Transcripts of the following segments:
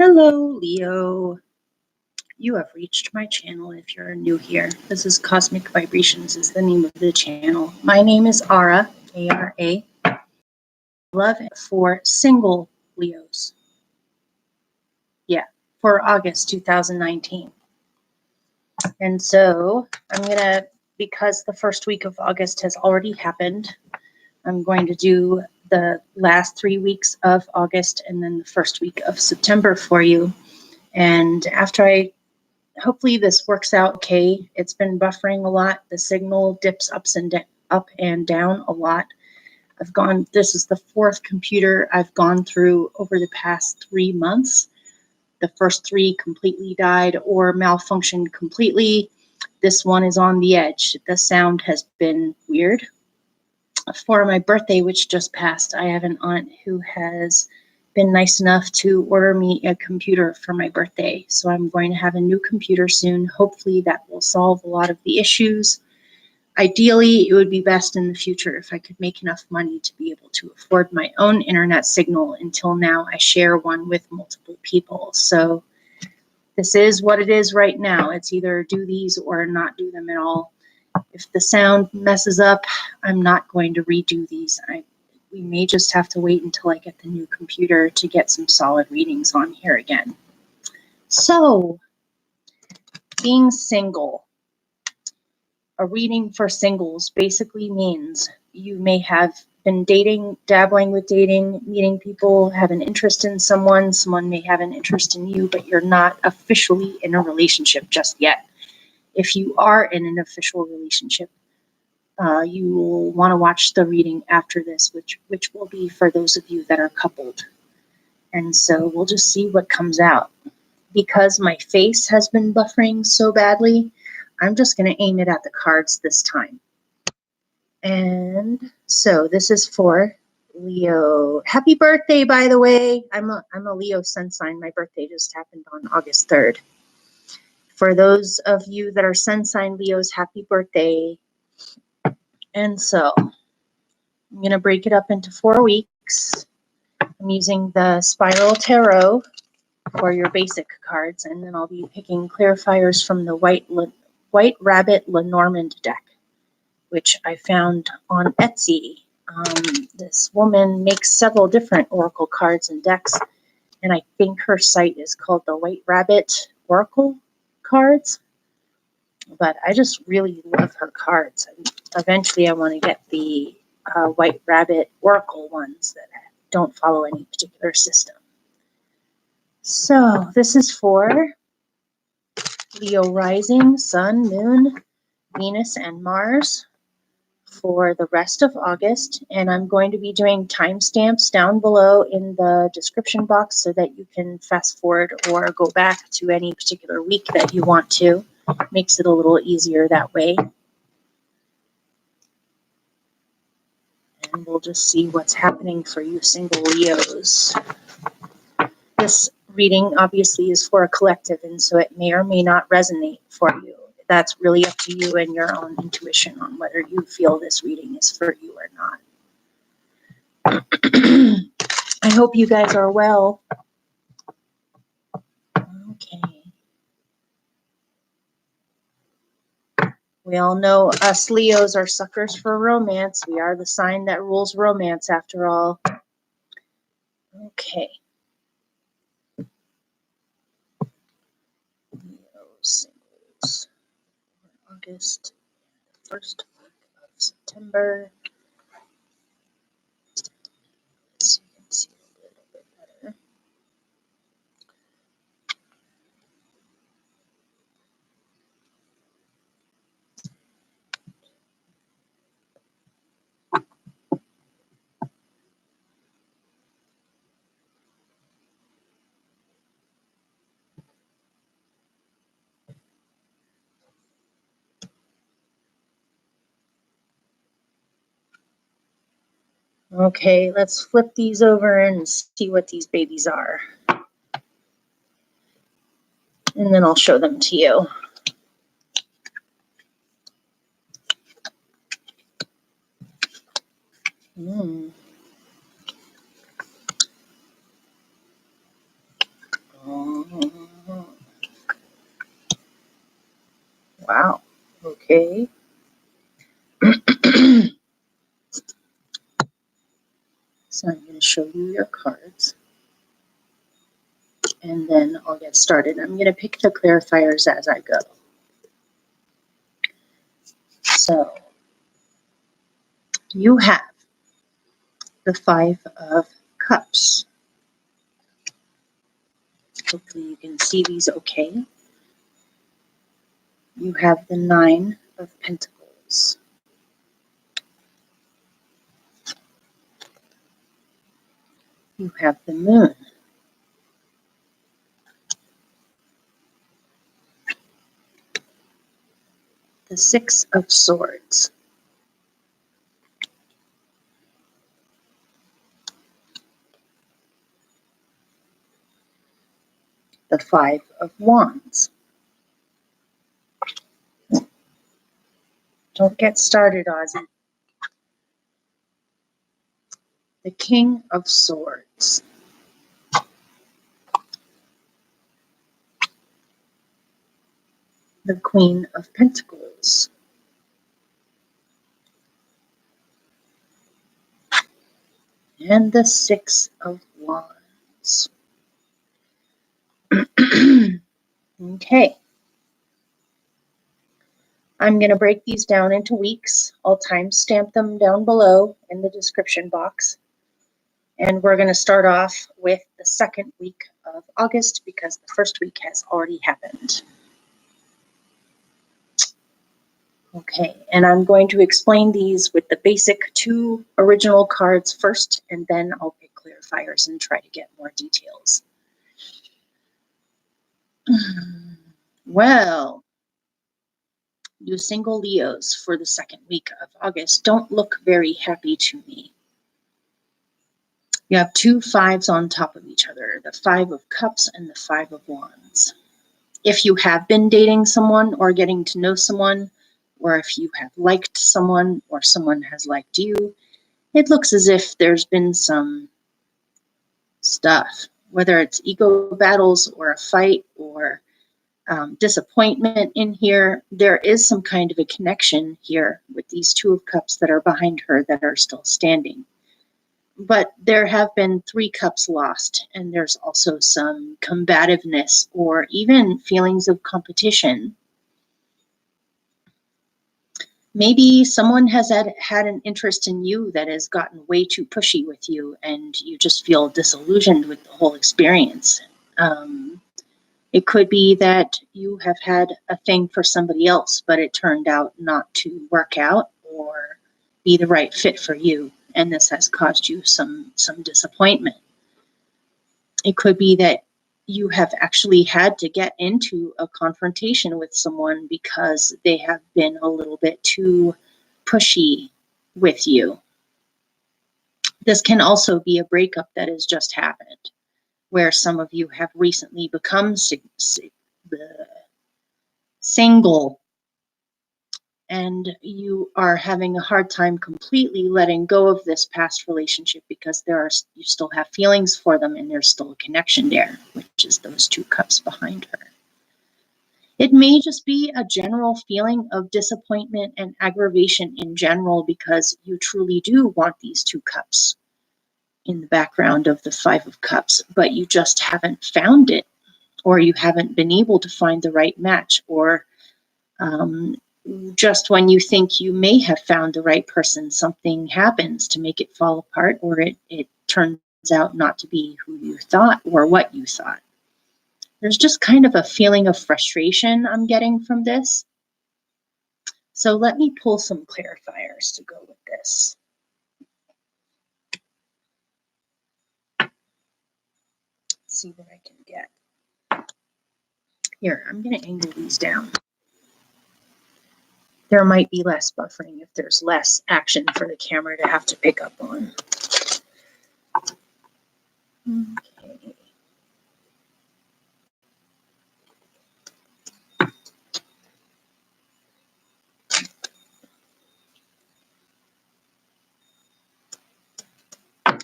Hello, Leo. You have reached my channel if you're new here. This is Cosmic Vibrations is the name of the channel. My name is Ara, A-R-A. Love for single Leos. Yeah, for August 2019. And so because the first week of August has already happened, I'm going to do the last 3 weeks of August and then the first week of September for you. And hopefully this works out okay. It's been buffering a lot. The signal dips up and down a lot. This is the fourth computer I've gone through over the past 3 months. The first 3 completely died or malfunctioned completely. This one is on the edge. The sound has been weird. For my birthday, which just passed, I have an aunt who has been nice enough to order me a computer for my birthday. So I'm going to have a new computer soon. Hopefully that will solve a lot of the issues. Ideally, it would be best in the future if I could make enough money to be able to afford my own internet signal. Until now, I share one with multiple people. So this is what it is right now. It's either do these or not do them at all. If the sound messes up, I'm not going to redo these. We may just have to wait until I get the new computer to get some solid readings on here again. So, being single. A reading for singles basically means you may have been dabbling with dating, meeting people, have an interest in someone may have an interest in you, but you're not officially in a relationship just yet. If you are in an official relationship, you will want to watch the reading after this, which will be for those of you that are coupled. And so we'll just see what comes out. Because my face has been buffering so badly, I'm just going to aim it at the cards this time. And so this is for Leo. Happy birthday, by the way. I'm a Leo sun sign. My birthday just happened on August 3rd. For those of you that are sun sign Leos, happy birthday. And so I'm going to break it up into 4 weeks. I'm using the Spiral Tarot for your basic cards, and then I'll be picking clarifiers from the White Rabbit Lenormand deck, which I found on Etsy. This woman makes several different oracle cards and decks, and I think her site is called the White Rabbit Oracle Cards. But I just really love her cards. And eventually I want to get the White Rabbit Oracle ones that don't follow any particular system. So this is for Leo rising, Sun, Moon, Venus, and Mars for the rest of August. And I'm going to be doing timestamps down below in the description box so that you can fast forward or go back to any particular week that you want to. Makes it a little easier that way. And we'll just see what's happening for you single Leos. This reading obviously is for a collective, and so it may or may not resonate for you. That's really up to you and your own intuition on whether you feel this reading is for you or not. I hope you guys are well. Okay. We all know us Leos are suckers for romance. We are the sign that rules romance after all. Okay. Singles for August, the first week of September. So you can see a little bit better. Okay, let's flip these over and see what these babies are. And then I'll show them to you. Okay. So I'm going to show you your cards, and then I'll get started. I'm going to pick the clarifiers as I go. So you have the Five of Cups. Hopefully you can see these okay. You have the Nine of Pentacles. You have the Moon. The Six of Swords. The Five of Wands. Don't get started, Ozzy. The King of Swords. The Queen of Pentacles. And the Six of Wands. Okay. I'm going to break these down into weeks. I'll timestamp them down below in the description box. And we're going to start off with the second week of August because the first week has already happened. Okay, and I'm going to explain these with the basic 2 original cards first, and then I'll pick clarifiers and try to get more details. Well, you single Leos for the second week of August don't look very happy to me. You have 2 fives on top of each other, the Five of Cups and the Five of Wands. If you have been dating someone or getting to know someone, or if you have liked someone or someone has liked you, it looks as if there's been some stuff, whether it's ego battles or a fight or disappointment in here. There is some kind of a connection here with these 2 of Cups that are behind her that are still standing. But there have been 3 cups lost, and there's also some combativeness or even feelings of competition. Maybe someone has had an interest in you that has gotten way too pushy with you, and you just feel disillusioned with the whole experience. It could be that you have had a thing for somebody else, but it turned out not to work out or be the right fit for you, and this has caused you some disappointment. It could be that you have actually had to get into a confrontation with someone because they have been a little bit too pushy with you. This can also be a breakup that has just happened, where some of you have recently become single, and you are having a hard time completely letting go of this past relationship because you still have feelings for them and there's still a connection there, which is those 2 cups behind her. It may just be a general feeling of disappointment and aggravation in general because you truly do want these 2 cups in the background of the Five of Cups, but you just haven't found it, or you haven't been able to find the right match, or just when you think you may have found the right person, something happens to make it fall apart, or it turns out not to be who you thought or what you thought. There's just kind of a feeling of frustration I'm getting from this. So let me pull some clarifiers to go with this. Let's see what I can get. Here, I'm going to angle these down. There might be less buffering if there's less action for the camera to have to pick up on. Okay.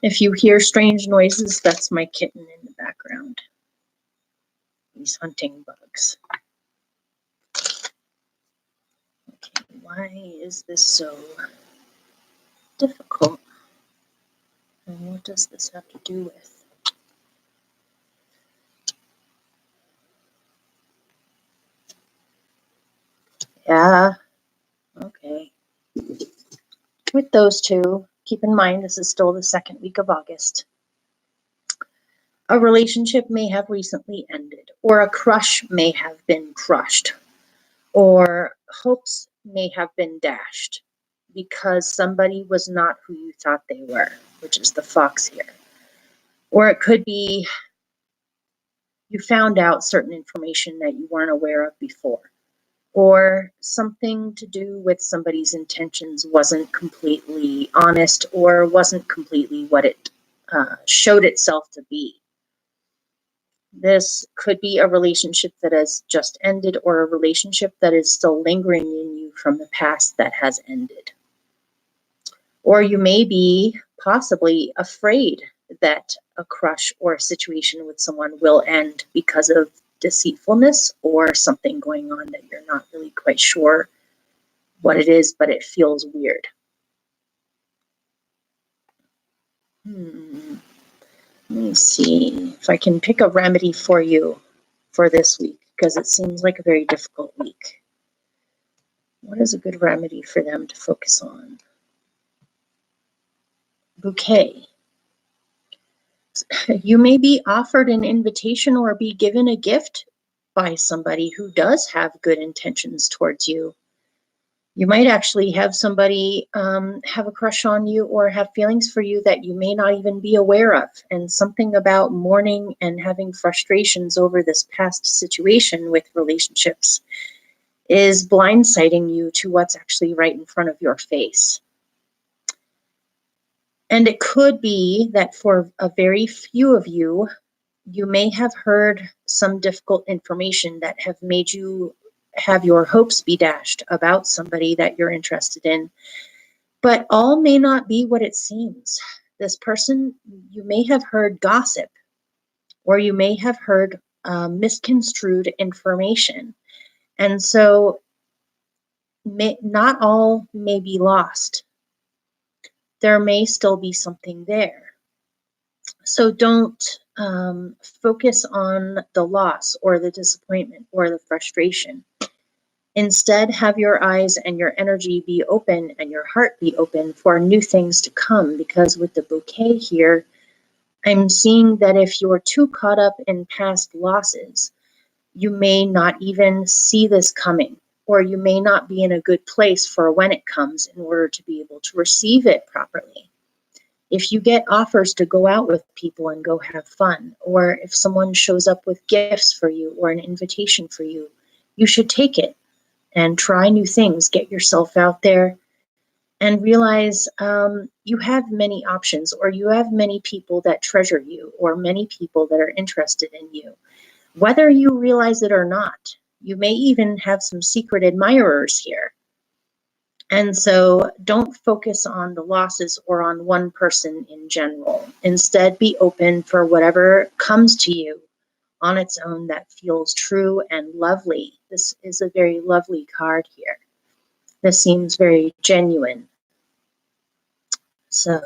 If you hear strange noises, that's my kitten in the background. He's hunting bugs. Okay. Why is this so difficult? And what does this have to do with? Yeah, okay. With those two, keep in mind this is still the second week of August. A relationship may have recently ended, or a crush may have been crushed, or hopes may have been dashed because somebody was not who you thought they were, which is the fox here. Or it could be you found out certain information that you weren't aware of before, or something to do with somebody's intentions wasn't completely honest or wasn't completely what it showed itself to be. This could be a relationship that has just ended, or a relationship that is still lingering in you from the past that has ended. Or you may be possibly afraid that a crush or a situation with someone will end because of deceitfulness or something going on that you're not really quite sure what it is, but it feels weird. Let me see if I can pick a remedy for you for this week, because it seems like a very difficult week. What is a good remedy for them to focus on? Bouquet. You may be offered an invitation or be given a gift by somebody who does have good intentions towards you. You might actually have somebody have a crush on you or have feelings for you that you may not even be aware of. And something about mourning and having frustrations over this past situation with relationships is blindsiding you to what's actually right in front of your face. And it could be that for a very few of you, you may have heard some difficult information that have made you have your hopes be dashed about somebody that you're interested in. But all may not be what it seems. This person, you may have heard gossip, or you may have heard misconstrued information. And so not all may be lost. There may still be something there. So don't focus on the loss or the disappointment or the frustration. Instead, have your eyes and your energy be open and your heart be open for new things to come, because with the bouquet here, I'm seeing that if you're too caught up in past losses, you may not even see this coming, or you may not be in a good place for when it comes in order to be able to receive it properly. If you get offers to go out with people and go have fun, or if someone shows up with gifts for you or an invitation for you, you should take it and try new things. Get yourself out there and realize you have many options, or you have many people that treasure you, or many people that are interested in you, whether you realize it or not. You may even have some secret admirers here. And so don't focus on the losses or on one person in general. Instead, be open for whatever comes to you on its own that feels true and lovely. This is a very lovely card here. This seems very genuine. So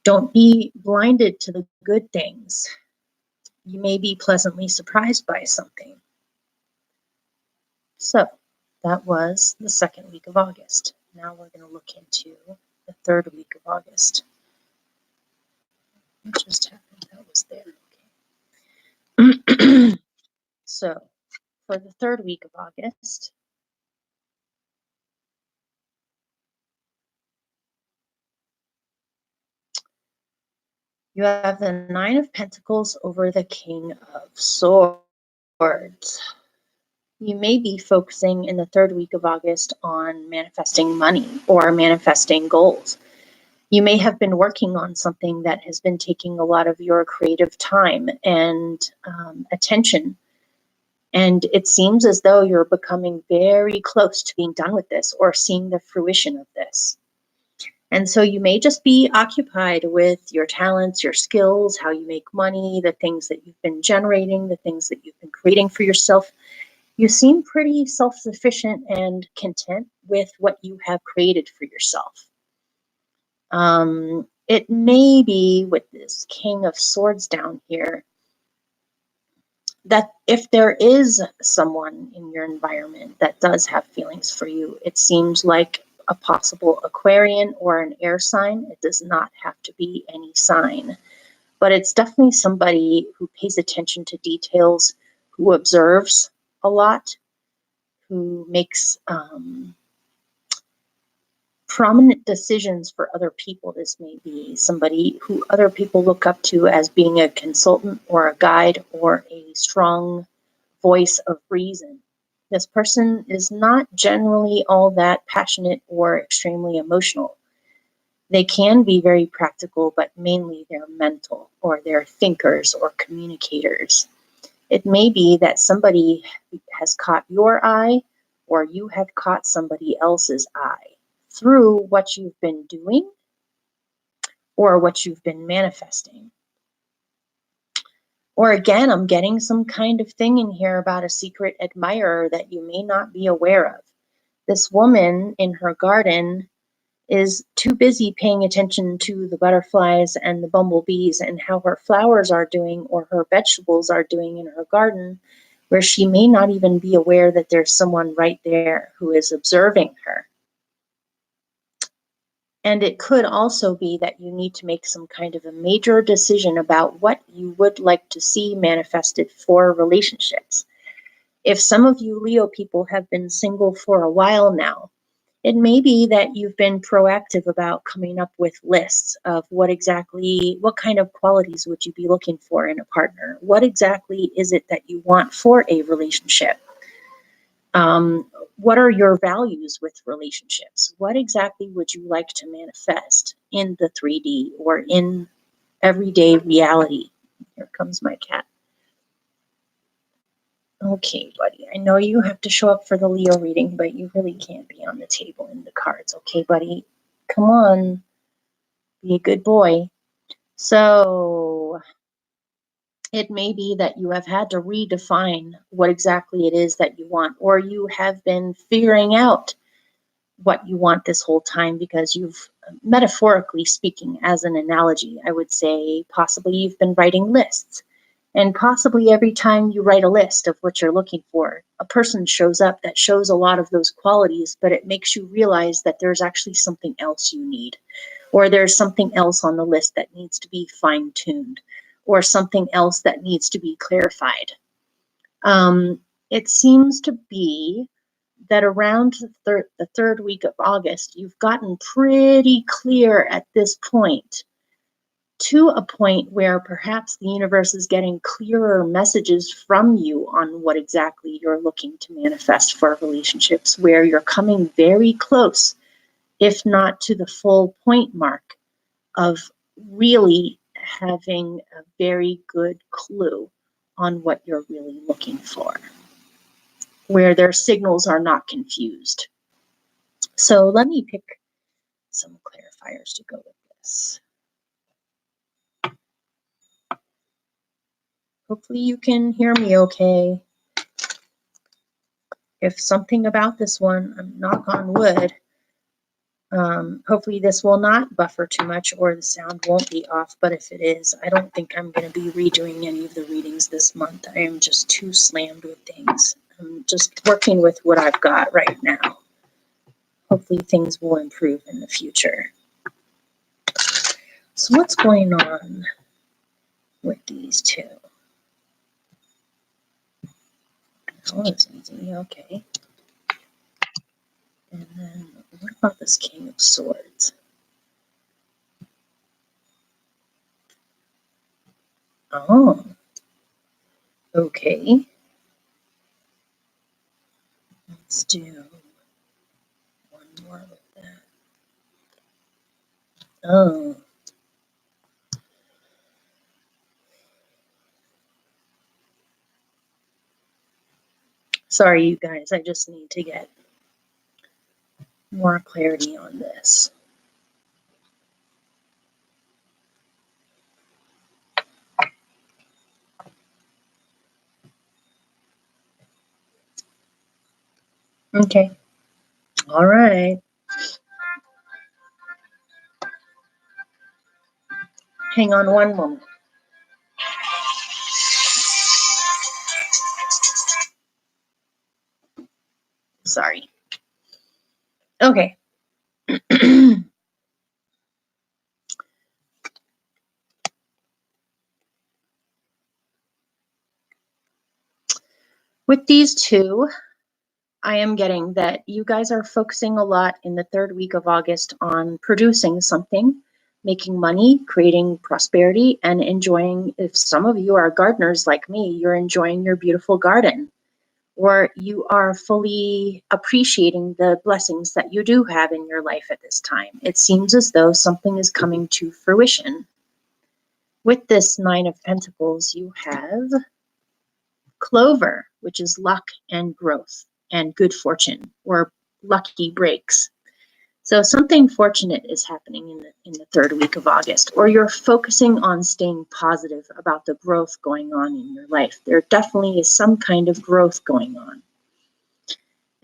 don't be blinded to the good things. You may be pleasantly surprised by something. So that was the second week of August. Now we're going to look into the third week of August. What just happened? That was there. Okay. So for the third week of August, you have the Nine of Pentacles over the King of Swords. You may be focusing in the third week of August on manifesting money or manifesting goals. You may have been working on something that has been taking a lot of your creative time and attention. And it seems as though you're becoming very close to being done with this or seeing the fruition of this. And so you may just be occupied with your talents, your skills, how you make money, the things that you've been generating, the things that you've been creating for yourself. You seem pretty self-sufficient and content with what you have created for yourself. It may be with this King of Swords down here that if there is someone in your environment that does have feelings for you, it seems like a possible Aquarian or an air sign. It does not have to be any sign, but it's definitely somebody who pays attention to details, who observes a lot, who makes prominent decisions for other people. This may be somebody who other people look up to as being a consultant or a guide or a strong voice of reason. This person is not generally all that passionate or extremely emotional. They can be very practical, but mainly they're mental, or they're thinkers or communicators. It may be that somebody has caught your eye, or you have caught somebody else's eye through what you've been doing or what you've been manifesting. Or again, I'm getting some kind of thing in here about a secret admirer that you may not be aware of. This woman in her garden is too busy paying attention to the butterflies and the bumblebees and how her flowers are doing or her vegetables are doing in her garden, where she may not even be aware that there's someone right there who is observing her. And it could also be that you need to make some kind of a major decision about what you would like to see manifested for relationships. If some of you Leo people have been single for a while now, it may be that you've been proactive about coming up with lists of what kind of qualities would you be looking for in a partner? What exactly is it that you want for a relationship? What are your values with relationships? What exactly would you like to manifest in the 3D or in everyday reality? Here comes my cat. Okay, buddy, I know you have to show up for the Leo reading, but you really can't be on the table in the cards. Okay, buddy? Come on. Be a good boy. So it may be that you have had to redefine what exactly it is that you want, or you have been figuring out what you want this whole time because you've, metaphorically speaking, as an analogy, I would say possibly you've been writing lists. And possibly every time you write a list of what you're looking for, a person shows up that shows a lot of those qualities, but it makes you realize that there's actually something else you need, or there's something else on the list that needs to be fine-tuned, or something else that needs to be clarified. It seems to be that around the third week of August, you've gotten pretty clear at this point, to a point where perhaps the universe is getting clearer messages from you on what exactly you're looking to manifest for relationships, where you're coming very close, if not to the full point mark, of really having a very good clue on what you're really looking for, where their signals are not confused. So let me pick some clarifiers to go with this. Hopefully you can hear me okay. If something about this one, I'm knock on wood, hopefully this will not buffer too much or the sound won't be off, but if it is, I don't think I'm going to be redoing any of the readings this month. I am just too slammed with things. I'm just working with what I've got right now. Hopefully things will improve in the future. So what's going on with these two? Oh, it's easy, okay. And then what about this King of Swords? Oh, okay. Let's do one more with that. Oh. Sorry, you guys, I just need to get more clarity on this. Okay. All right. Hang on one moment. Sorry. Okay. With these two, I am getting that you guys are focusing a lot in the third week of August on producing something, making money, creating prosperity, and enjoying. If some of you are gardeners like me, you're enjoying your beautiful garden, or you are fully appreciating the blessings that you do have in your life at this time. It seems as though something is coming to fruition. With this Nine of Pentacles, you have Clover, which is luck and growth and good fortune or lucky breaks. So something fortunate is happening in the third week of August, or you're focusing on staying positive about the growth going on in your life. There definitely is some kind of growth going on.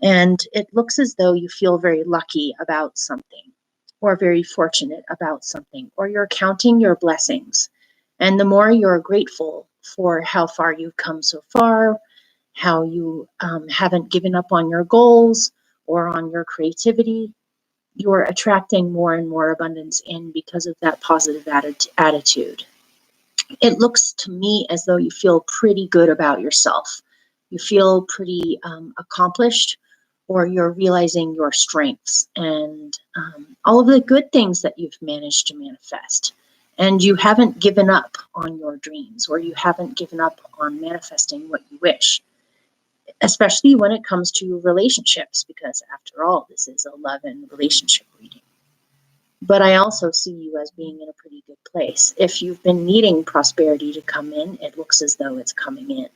And it looks as though you feel very lucky about something, or very fortunate about something, or you're counting your blessings. And the more you're grateful for how far you've come so far, how you haven't given up on your goals or on your creativity, you're attracting more and more abundance in because of that positive attitude. It looks to me as though you feel pretty good about yourself. You feel pretty accomplished, or you're realizing your strengths and all of the good things that you've managed to manifest. And you haven't given up on your dreams, or you haven't given up on manifesting what you wish, especially when it comes to relationships, because after all, this is a love and relationship reading. But I also see you as being in a pretty good place. If you've been needing prosperity to come in, it looks as though it's coming in.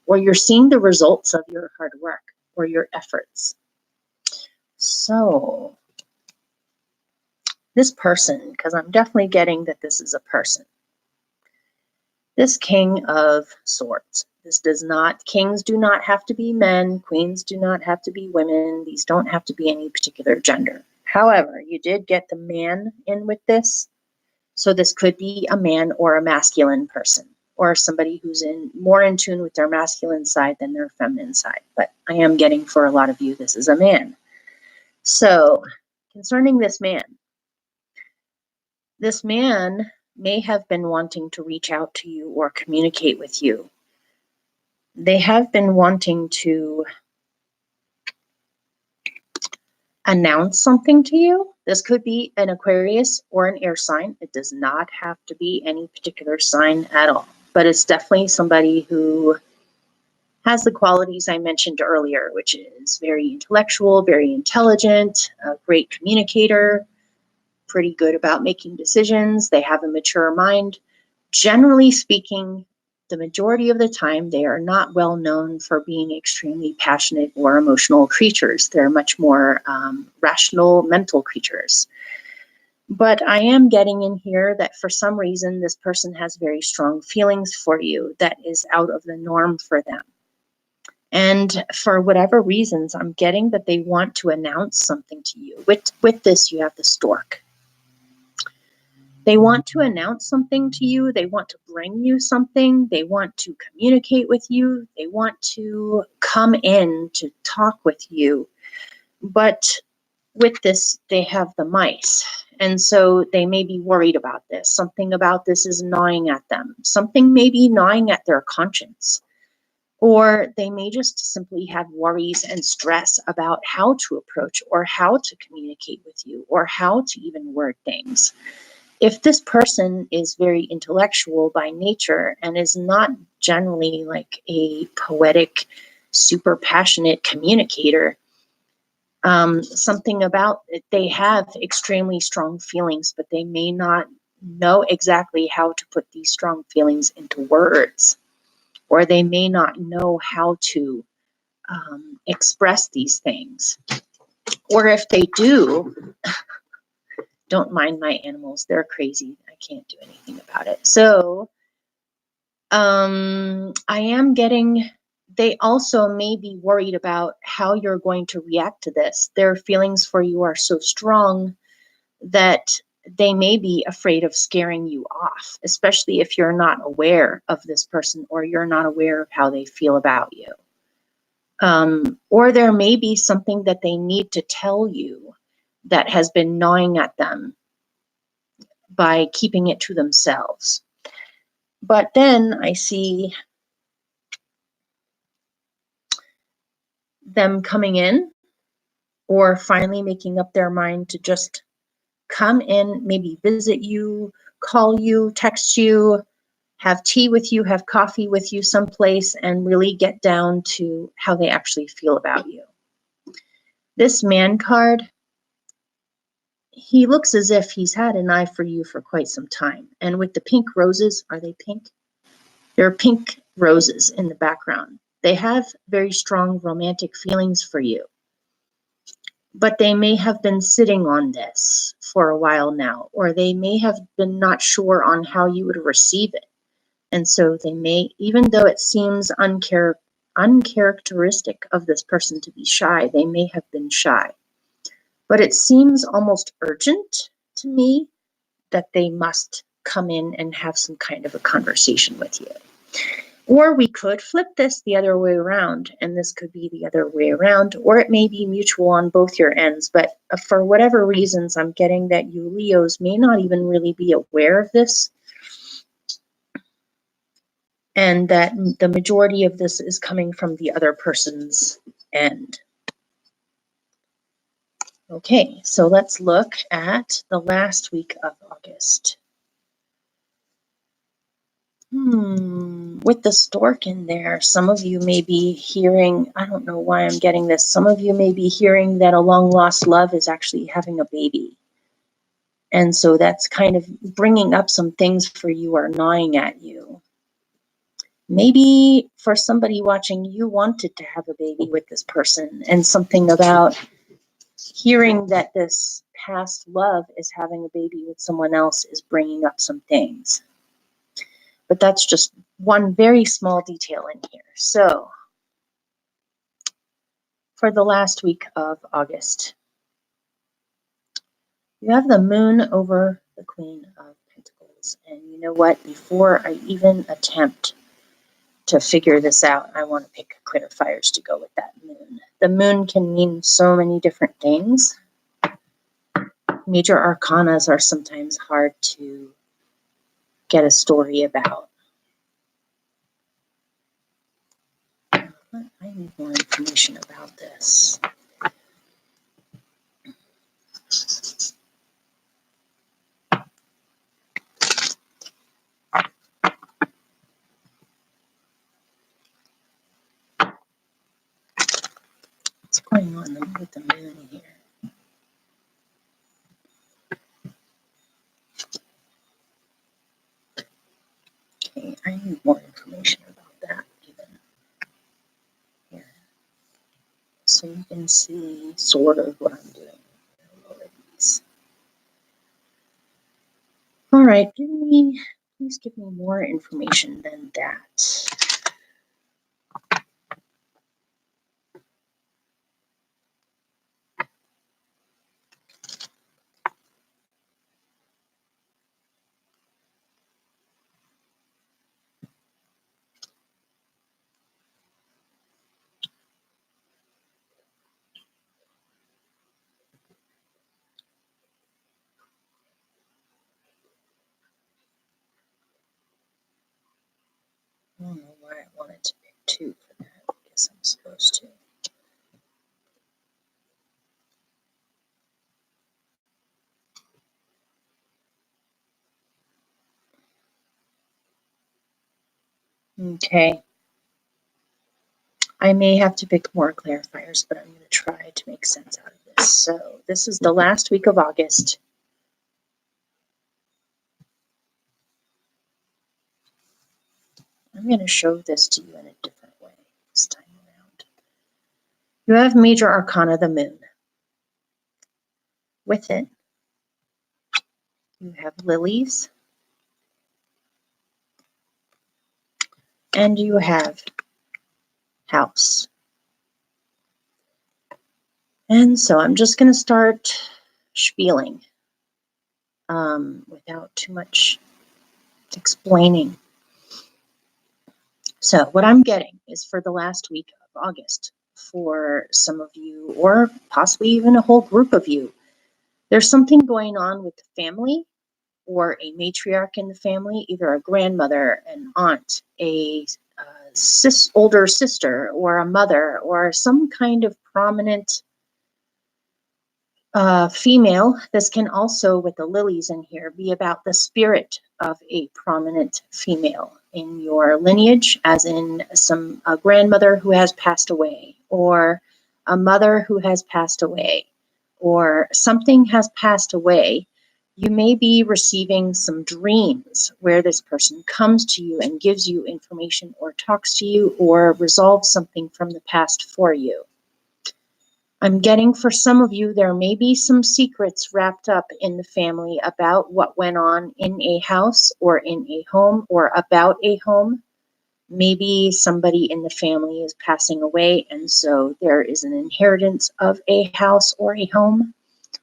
Or you're seeing the results of your hard work or your efforts. So, this person, because I'm definitely getting that this is a person. This King of Swords. Kings do not have to be men, queens do not have to be women, these don't have to be any particular gender. However, you did get the man in with this. So this could be a man or a masculine person, or somebody who's more in tune with their masculine side than their feminine side. But I am getting for a lot of you, this is a man. So concerning this man may have been wanting to reach out to you or communicate with you. They have been wanting to announce something to you. This could be an Aquarius or an air sign. It does not have to be any particular sign at all, but it's definitely somebody who has the qualities I mentioned earlier, which is very intellectual, very intelligent, a great communicator, pretty good about making decisions. They have a mature mind. Generally speaking, the majority of the time, they are not well known for being extremely passionate or emotional creatures. They're much more rational, mental creatures. But I am getting in here that for some reason, this person has very strong feelings for you that is out of the norm for them. And for whatever reasons, I'm getting that they want to announce something to you. With this, you have the stork. They want to announce something to you. They want to bring you something. They want to communicate with you. They want to come in to talk with you. But with this, they have the mice. And so they may be worried about this. Something about this is gnawing at them. Something may be gnawing at their conscience. Or they may just simply have worries and stress about how to approach or how to communicate with you or how to even word things. If this person is very intellectual by nature and is not generally like a poetic, super passionate communicator, something about it, they have extremely strong feelings, but they may not know exactly how to put these strong feelings into words, or they may not know how to express these things. Or if they do, don't mind my animals, they're crazy. I can't do anything about it. So I am getting they also may be worried about how you're going to react to this. Their feelings for you are so strong that they may be afraid of scaring you off, especially if you're not aware of this person or you're not aware of how they feel about you. Or there may be something that they need to tell you that has been gnawing at them by keeping it to themselves. But then I see them coming in or finally making up their mind to just come in, maybe visit you, call you, text you, have tea with you, have coffee with you someplace, and really get down to how they actually feel about you. This man card, he looks as if he's had an eye for you for quite some time. And with the pink roses, are they pink? There are pink roses in the background. They have very strong romantic feelings for you. But they may have been sitting on this for a while now, or they may have been not sure on how you would receive it. And so they may, even though it seems uncharacteristic of this person to be shy, they may have been shy. But it seems almost urgent to me that they must come in and have some kind of a conversation with you. Or we could flip this the other way around, and this could be the other way around, or it may be mutual on both your ends. But for whatever reasons, I'm getting that you Leos may not even really be aware of this, and that the majority of this is coming from the other person's end. Okay, so let's look at the last week of August. With the stork in there, some of you may be hearing, I don't know why I'm getting this, some of you may be hearing that a long lost love is actually having a baby. And so that's kind of bringing up some things for you or gnawing at you. Maybe for somebody watching, you wanted to have a baby with this person, and something about hearing that this past love is having a baby with someone else is bringing up some things. But that's just one very small detail in here. So for the last week of August, you have the moon over the Queen of Pentacles. And you know what? Before I even attempt to figure this out, I want to pick clarifiers to go with that moon. The moon can mean so many different things. Major arcanas are sometimes hard to get a story about. I need more information about this. What's going on with the moon here? Okay, I need more information about that even here. So you can see sort of what I'm doing. All right, please give me more information than that. I don't know why I wanted to pick 2 for that. I guess I'm supposed to. Okay. I may have to pick more clarifiers, but I'm going to try to make sense out of this. So this is the last week of August. I'm going to show this to you in a different way this time around. You have Major Arcana, the moon. With it, you have lilies, and you have house. And so I'm just going to start spieling without too much explaining. So what I'm getting is for the last week of August, for some of you, or possibly even a whole group of you, there's something going on with the family or a matriarch in the family, either a grandmother, an aunt, a older sister, or a mother, or some kind of prominent female. This can also, with the lilies in here, be about the spirit of a prominent female in your lineage, as in a grandmother who has passed away, or a mother who has passed away, or something has passed away. You may be receiving some dreams where this person comes to you and gives you information or talks to you or resolves something from the past for you. I'm getting, for some of you, there may be some secrets wrapped up in the family about what went on in a house or in a home or about a home. Maybe somebody in the family is passing away, and so there is an inheritance of a house or a home,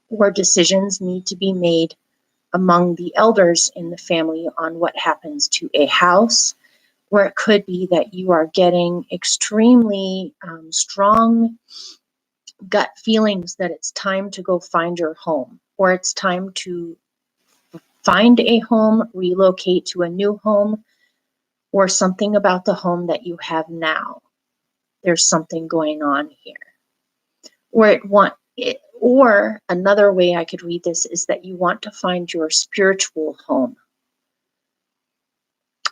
or decisions need to be made among the elders in the family on what happens to a house, where it could be that you are getting extremely strong gut feelings that it's time to go find your home, or it's time to find a home, relocate to a new home, or something about the home that you have now. There's something going on here. Or another way I could read this is that you want to find your spiritual home,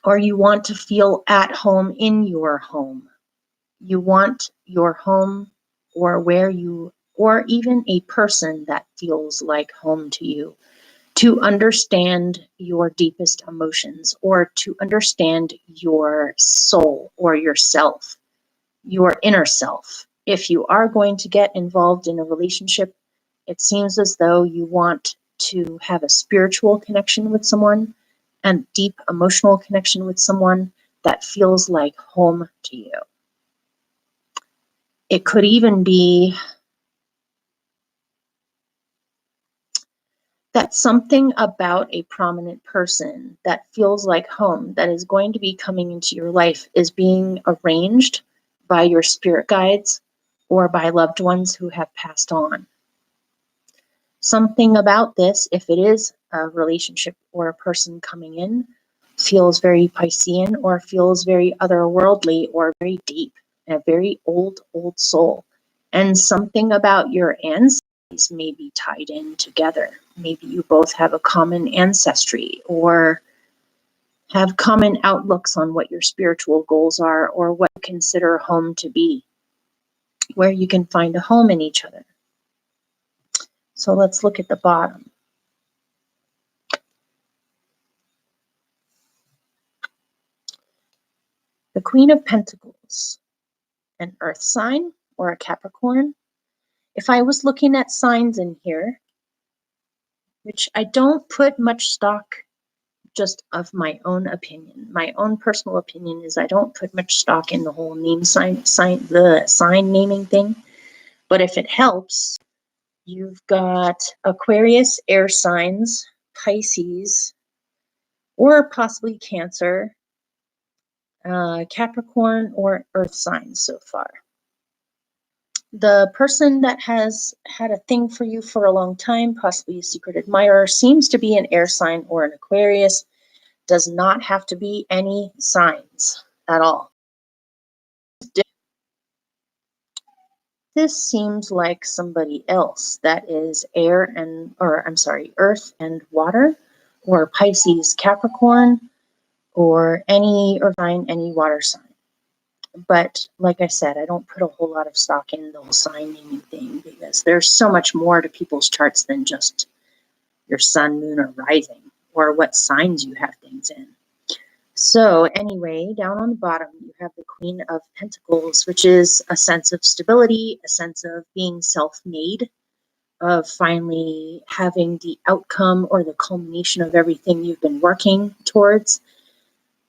or you want to feel at home in your home. You want your home, or even a person that feels like home to you, to understand your deepest emotions, or to understand your soul or yourself, your inner self. If you are going to get involved in a relationship, it seems as though you want to have a spiritual connection with someone and deep emotional connection with someone that feels like home to you. It could even be that something about a prominent person that feels like home, that is going to be coming into your life, is being arranged by your spirit guides or by loved ones who have passed on. Something about this, if it is a relationship or a person coming in, feels very Piscean, or feels very otherworldly, or very deep, and a very old soul. And something about your ancestors may be tied in together. Maybe you both have a common ancestry, or have common outlooks on what your spiritual goals are, or what you consider home to be, where you can find a home in each other. So let's look at the bottom. The Queen of Pentacles, an earth sign or a Capricorn. If I was looking at signs in here, which I don't put much stock, just of my own opinion. My own personal opinion is I don't put much stock in the whole the sign naming thing. But if it helps, you've got Aquarius, air signs, Pisces, or possibly Cancer, Capricorn, or earth signs so far. The person that has had a thing for you for a long time, possibly a secret admirer, seems to be an air sign or an Aquarius. Does not have to be any signs at all. This seems like somebody else that is earth and water, or Pisces, Capricorn, or any earth sign, any water sign. But like I said, I don't put a whole lot of stock in the whole sign naming thing, because there's so much more to people's charts than just your sun, moon, or rising, or what signs you have things in. So anyway, down on the bottom, you have the Queen of Pentacles, which is a sense of stability, a sense of being self-made, of finally having the outcome or the culmination of everything you've been working towards.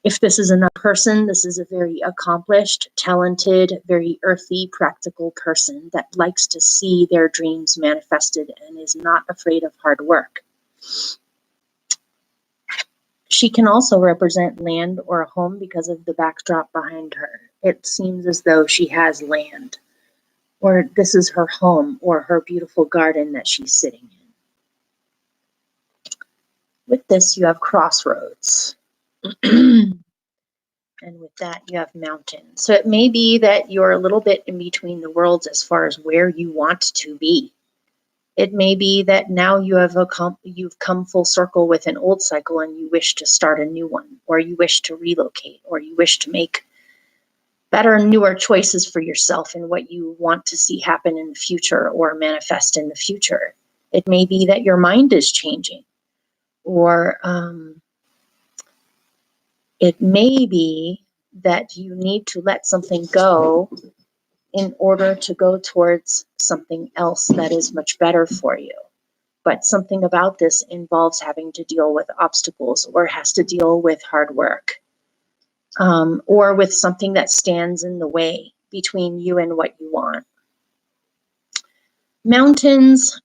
If this is another person, this is a very accomplished, talented, very earthy, practical person that likes to see their dreams manifested and is not afraid of hard work. She can also represent land or a home because of the backdrop behind her. It seems as though she has land, or this is her home or her beautiful garden that she's sitting in. With this, you have crossroads. And with that, you have mountains. So it may be that you're a little bit in between the worlds as far as where you want to be. It may be that now you've come full circle with an old cycle and you wish to start a new one, or you wish to relocate, or you wish to make better, newer choices for yourself and what you want to see happen in the future or manifest in the future. It may be that your mind is changing, or it may be that you need to let something go in order to go towards something else that is much better for you. But something about this involves having to deal with obstacles, or has to deal with hard work, or with something that stands in the way between you and what you want. Mountains,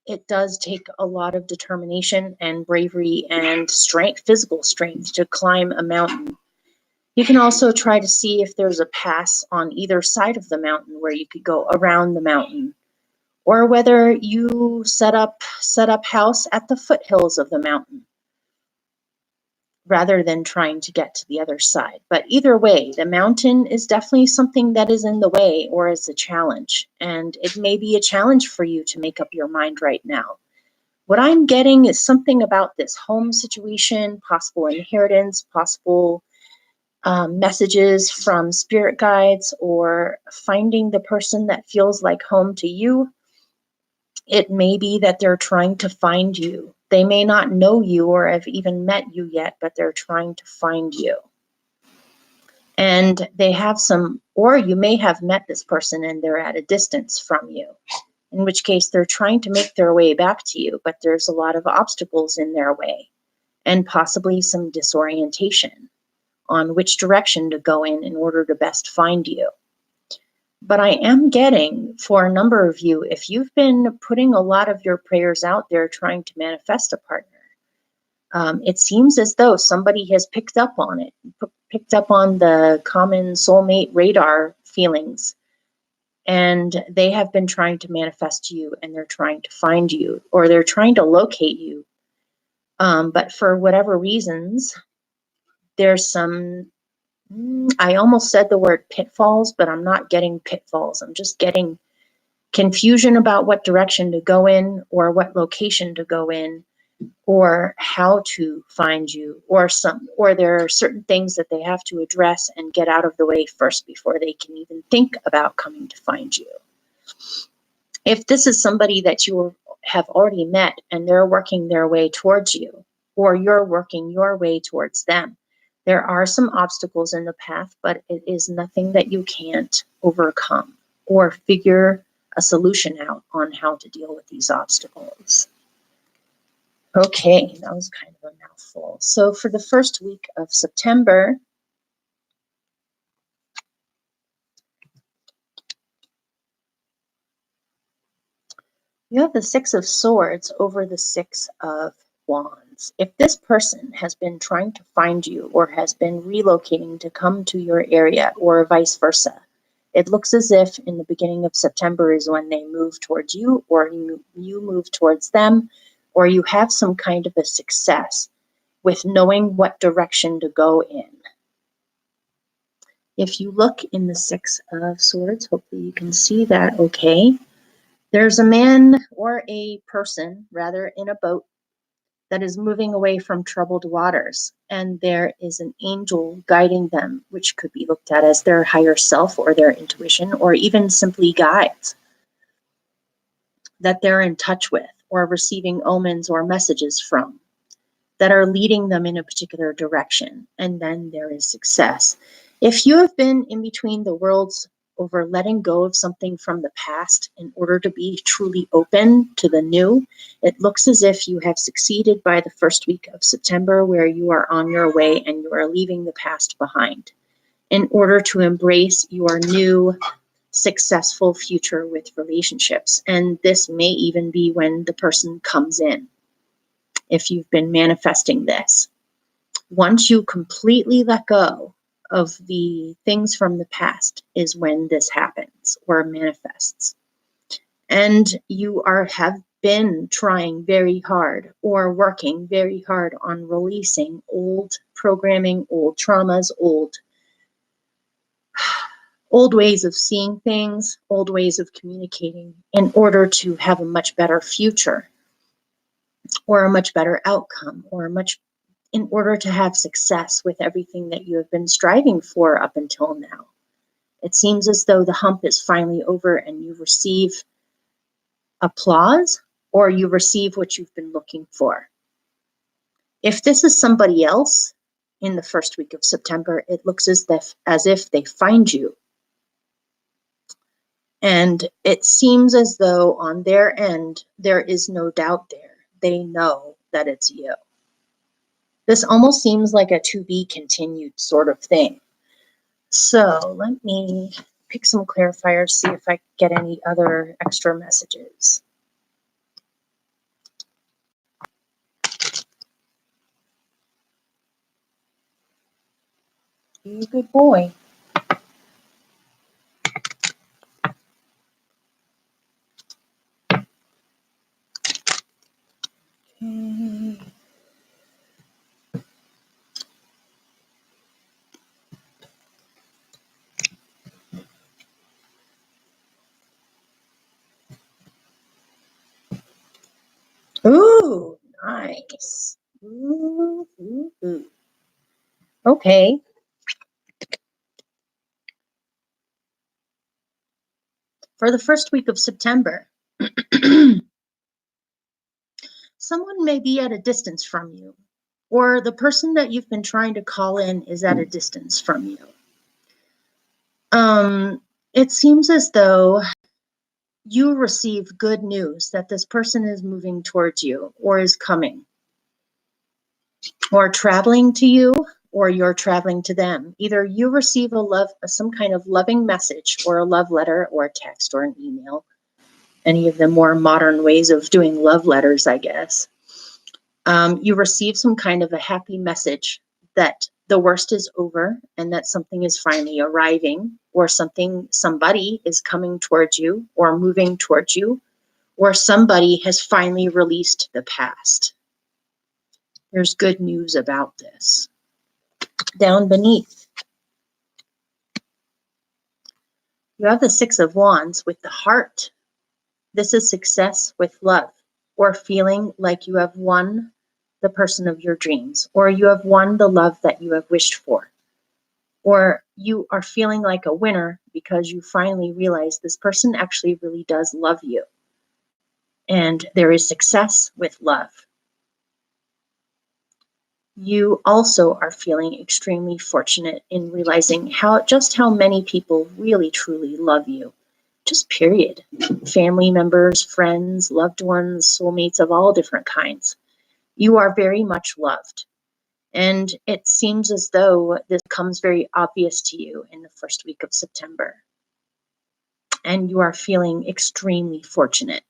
it does take a lot of determination and bravery and strength, physical strength, to climb a mountain. You can also try to see if there's a pass on either side of the mountain where you could go around the mountain, or whether you set up house at the foothills of the mountain rather than trying to get to the other side. But either way, the mountain is definitely something that is in the way or is a challenge. And it may be a challenge for you to make up your mind right now. What I'm getting is something about this home situation, possible inheritance, possible messages from spirit guides, or finding the person that feels like home to you. It may be that they're trying to find you. They may not know you or have even met you yet, but they're trying to find you. And they have or you may have met this person and they're at a distance from you, in which case they're trying to make their way back to you, but there's a lot of obstacles in their way, and possibly some disorientation on which direction to go in order to best find you. But I am getting, for a number of you, if you've been putting a lot of your prayers out there trying to manifest a partner, it seems as though somebody has picked up on it, picked up on the common soulmate radar feelings, and they have been trying to manifest you, and they're trying to find you, or they're trying to locate you. But for whatever reasons, there's some, I almost said the word pitfalls, but I'm not getting pitfalls. I'm just getting confusion about what direction to go in, or what location to go in, or how to find you, or there are certain things that they have to address and get out of the way first before they can even think about coming to find you. If this is somebody that you have already met and they're working their way towards you, or you're working your way towards them, there are some obstacles in the path, but it is nothing that you can't overcome or figure a solution out on how to deal with these obstacles. Okay, that was kind of a mouthful. So for the first week of September, you have the Six of Swords over the Six of Wands. If this person has been trying to find you or has been relocating to come to your area, or vice versa, it looks as if in the beginning of September is when they move towards you, or you move towards them, or you have some kind of a success with knowing what direction to go in. If you look in the Six of Swords, hopefully you can see that okay. There's a man, or a person rather, in a boat that is moving away from troubled waters, and there is an angel guiding them, which could be looked at as their higher self or their intuition, or even simply guides that they're in touch with or receiving omens or messages from that are leading them in a particular direction. And then there is success. If you have been in between the worlds over letting go of something from the past in order to be truly open to the new. It looks as if you have succeeded by the first week of September, where you are on your way and you are leaving the past behind in order to embrace your new successful future with relationships. And this may even be when the person comes in, if you've been manifesting this. Once you completely let go of the things from the past is when this happens or manifests. And you have been trying very hard or working very hard on releasing old programming, old traumas, old ways of seeing things, old ways of communicating in order to have a much better future or a much better outcome or in order to have success with everything that you have been striving for up until now. It seems as though the hump is finally over and you receive applause or you receive what you've been looking for. If this is somebody else in the first week of September, it looks as if they find you. And it seems as though on their end, there is no doubt there. They know that it's you. This almost seems like a to be continued sort of thing. So let me pick some clarifiers, see if I get any other extra messages. You good boy. Okay. Ooh, nice. Ooh, ooh, ooh. Okay. For the first week of September, someone may be at a distance from you, or the person that you've been trying to call in is at a distance from you. It seems as though you receive good news that this person is moving towards you or is coming or traveling to you or you're traveling to them. Either you receive some kind of loving message or a love letter or a text or an email, any of the more modern ways of doing love letters, I guess. You receive some kind of a happy message that the worst is over and that something is finally arriving, or somebody is coming towards you or moving towards you, or somebody has finally released the past. There's good news about this. Down beneath, you have the Six of Wands with the heart. This is success with love, or feeling like you have won the person of your dreams, or you have won the love that you have wished for, or you are feeling like a winner because you finally realize this person actually really does love you. And there is success with love. You also are feeling extremely fortunate in realizing just how many people really truly love you. Just period. Family members, friends, loved ones, soulmates of all different kinds. You are very much loved. And it seems as though this becomes very obvious to you in the first week of September. And you are feeling extremely fortunate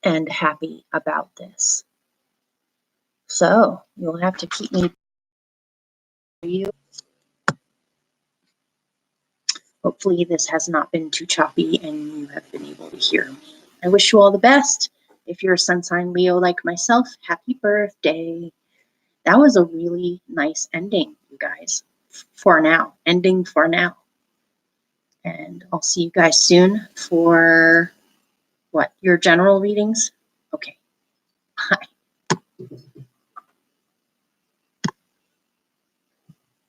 and happy about this. So you'll have to keep me. Hopefully this has not been too choppy and you have been able to hear me. I wish you all the best. If you're a sun sign Leo like myself, happy birthday. That was a really nice ending, you guys. For now. Ending for now. And I'll see you guys soon for your general readings? Okay. Bye.